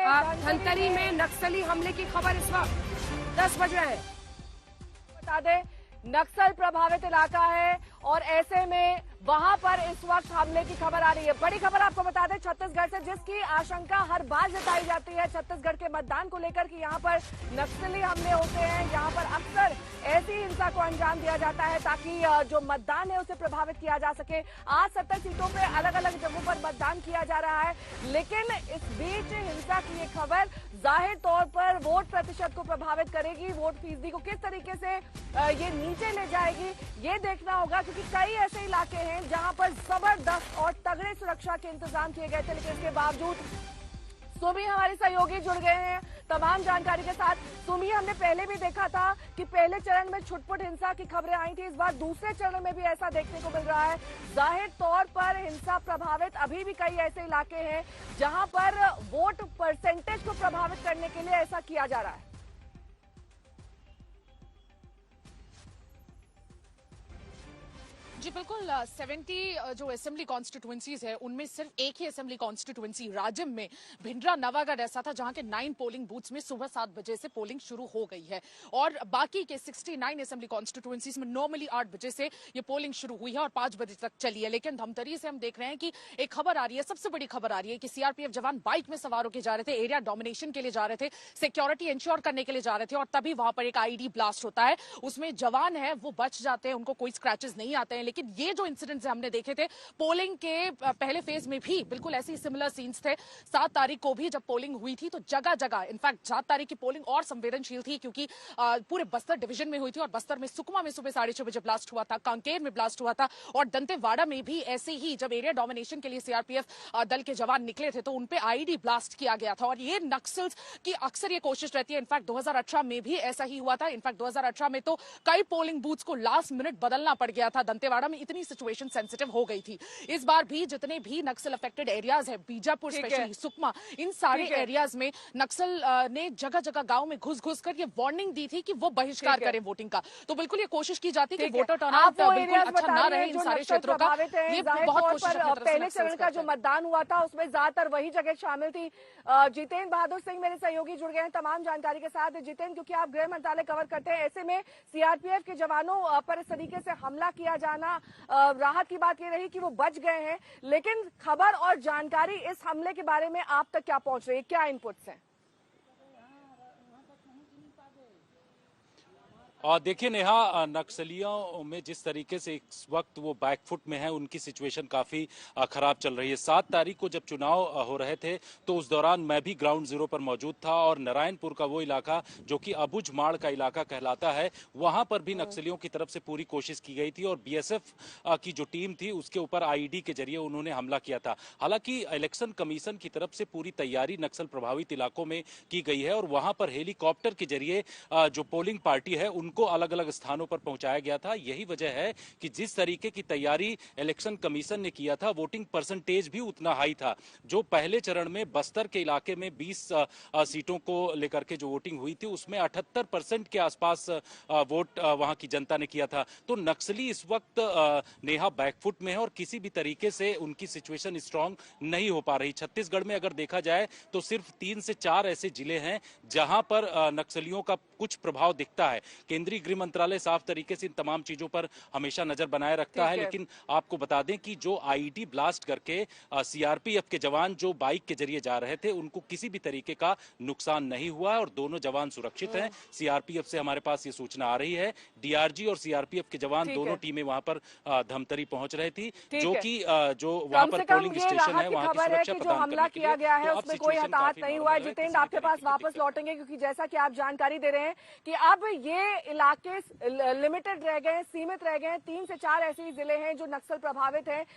धमतरी में नक्सली हमले की खबर इस वक्त 10 बज रहे हैं। बता दें, नक्सल प्रभावित इलाका है और ऐसे में वहां पर इस वक्त हमले की खबर आ रही है। बड़ी खबर आपको बता दें छत्तीसगढ़ से, जिसकी आशंका हर बार जताई जाती है छत्तीसगढ़ के मतदान को लेकर कि यहां पर नक्सली हमले होते हैं, यहां पर अक्सर ऐसी हिंसा को अंजाम दिया जाता है ताकि जो मतदान है उसे प्रभावित किया जा सके। आज 70 सीटों पे अलग अलग जगहों पर मतदान किया जा रहा है, लेकिन इस बीच हिंसा की ये खबर जाहिर तौर पर वोट प्रतिशत को प्रभावित करेगी, वोट फीसदी को किस तरीके से ये नीचे ले जाएगी ये देखना होगा, क्योंकि कई ऐसे इलाके हैं जहां पर जबरदस्त और तगड़े सुरक्षा के इंतजाम किए गए थे, लेकिन इसके बावजूद सुमी हमारे सहयोगी जुड़ गए हैं तमाम जानकारी के साथ। सुमी, हमने पहले भी देखा था कि पहले चरण में छुटपुट हिंसा की खबरें आई थी, इस बार दूसरे चरण में भी ऐसा देखने को मिल रहा है। जाहिर तौर पर हिंसा प्रभावित अभी भी कई ऐसे इलाके हैं जहां पर वोट परसेंटेज को प्रभावित करने के लिए ऐसा किया जा रहा है। जी बिल्कुल, 70 जो असेंबली कॉन्स्टिट्यूएंसीज है उनमें सिर्फ एक ही असेंबली कॉन्स्टिट्यूएंसी राजिम में भिंडरा नवागढ़ ऐसा था जहां के 9 पोलिंग बूथ्स में सुबह 7 बजे से पोलिंग शुरू हो गई है और बाकी के 69 असेंबली कॉन्स्टिट्यूएंसीज में नॉर्मली 8 बजे से ये पोलिंग शुरू हुई है और 5 बजे तक चली है। लेकिन धमतरी से हम देख रहे हैं कि एक खबर आ रही है, सबसे बड़ी खबर आ रही है कि सीआरपीएफ जवान बाइक में सवार होकर जा रहे थे, एरिया डोमिनेशन के लिए जा रहे थे, सिक्योरिटी इंश्योर करने के लिए जा रहे थे और तभी वहां पर एक आईडी ब्लास्ट होता है। उसमें जवान है वो बच जाते हैं, उनको कोई स्क्रैचेस नहीं आते हैं। लेकिन ये जो इंसिडेंट हमने देखे थे पोलिंग के पहले फेज में भी बिल्कुल ऐसे ही सिमिलर सीन्स थे। 7 तारीख को भी जब पोलिंग हुई थी तो जगह जगह, इनफैक्ट 7 तारीख की पोलिंग और संवेदनशील थी क्योंकि पूरे बस्तर डिवीजन में हुई थी और बस्तर में सुकमा में सुबह 6:30 बजे ब्लास्ट हुआ था, कांकेर में ब्लास्ट हुआ था और दंतेवाड़ा में भी ऐसे ही जब एरिया डोमिनेशन के लिए सीआरपीएफ दल के जवान निकले थे तो उनपे आईडी ब्लास्ट किया गया था। और ये नक्सल्स की अक्सर ये कोशिश रहती है, इनफैक्ट 2018 में भी ऐसा ही हुआ था। इनफैक्ट 2018 में तो कई पोलिंग बूथ्स को लास्ट मिनट बदलना पड़ गया था, दंतेवाड़ा में इतनी सिचुएशन सेंसिटिव हो गई थी। इस बार भी जितने भी नक्सल अफेक्टेड एरियाज है, बीजापुर स्पेशली सुकमा, इन सारे एरियाज में नक्सल ने जगह जगह गांव में घुस कर ये वार्निंग दी थी कि वो बहिष्कार करें वोटिंग का। तो बिल्कुल ये कोशिश की जाती कि वोटर टर्नआउट बिल्कुल अच्छा ना रहे इन सारे क्षेत्रों का। ये बहुत कोशिश पहले चरण का जो मतदान हुआ था उसमें ज्यादातर वही जगह शामिल थी। जितेंद्र बहादुर सिंह मेरे सहयोगी जुड़ गए हैं तमाम जानकारी के साथ। जितेंद्र, क्योंकि आप गृह मंत्रालय कवर करते हैं, ऐसे में सीआरपीएफ के जवानों पर इस तरीके से हमला किया जाना, राहत की बात ये रही कि वो बच गए हैं, लेकिन खबर और जानकारी इस हमले के बारे में आप तक क्या पहुंच रही है, क्या इनपुट्स हैं? और देखिए नेहा, नक्सलियों में जिस तरीके से इस वक्त वो बैकफुट में है, उनकी सिचुएशन काफी खराब चल रही है। 7 तारीख को जब चुनाव हो रहे थे तो उस दौरान मैं भी ग्राउंड जीरो पर मौजूद था और नारायणपुर का वो इलाका जो कि अबुझमाड़ का इलाका कहलाता है, वहां पर भी नक्सलियों की तरफ से पूरी कोशिश की गई थी और बीएसएफ की जो टीम थी उसके ऊपर आईईडी के जरिए उन्होंने हमला किया था। हालांकि इलेक्शन कमीशन की तरफ से पूरी तैयारी नक्सल प्रभावित इलाकों में की गई है और वहां पर हेलीकॉप्टर के जरिए जो पोलिंग पार्टी है को अलग अलग स्थानों पर पहुंचाया गया था। यही वजह है कि जिस तरीके की तैयारी इलेक्शन कमीशन ने किया था, वोटिंग परसेंटेज भी उतना हाई था। जो पहले चरण में बस्तर के इलाके में 20 सीटों को लेकर के जो वोटिंग हुई थी उसमें 78% के आसपास वोट वहां की जनता ने किया था। तो नक्सली इस वक्त नेहा बैकफुट में है और किसी भी तरीके से उनकी सिचुएशन स्ट्रांग नहीं हो पा रही। छत्तीसगढ़ में अगर देखा जाए तो सिर्फ 3 से 4 ऐसे जिले हैं जहां पर नक्सलियों का कुछ प्रभाव दिखता है। केंद्रीय गृह मंत्रालय साफ तरीके से इन तमाम चीजों पर हमेशा नजर बनाए रखता है, लेकिन आपको बता दें कि जो आईईडी ब्लास्ट करके सीआरपीएफ के जवान जो बाइक के जरिए जा रहे थे उनको किसी भी तरीके का नुकसान नहीं हुआ है और दोनों जवान सुरक्षित हैं। सीआरपीएफ से हमारे पास ये सूचना आ रही है। डीआरजी और सीआरपीएफ के जवान दोनों टीमें वहां पर धमतरी पहुंच रही थी, जो कि जो वहां पर पोलिंग स्टेशन है वहां की सुरक्षा प्रदान करने के लिए गया है उसमें कोई हताहत नहीं हुआ है। जितेंद्र, आपके पास वापस लौटेंगे क्योंकि जैसा कि आप जानकारी दे रहे हैं कि अब ये इलाके लिमिटेड रह गए, सीमित रह गए हैं। 3 से 4 ऐसे ही जिले हैं जो नक्सल प्रभावित हैं,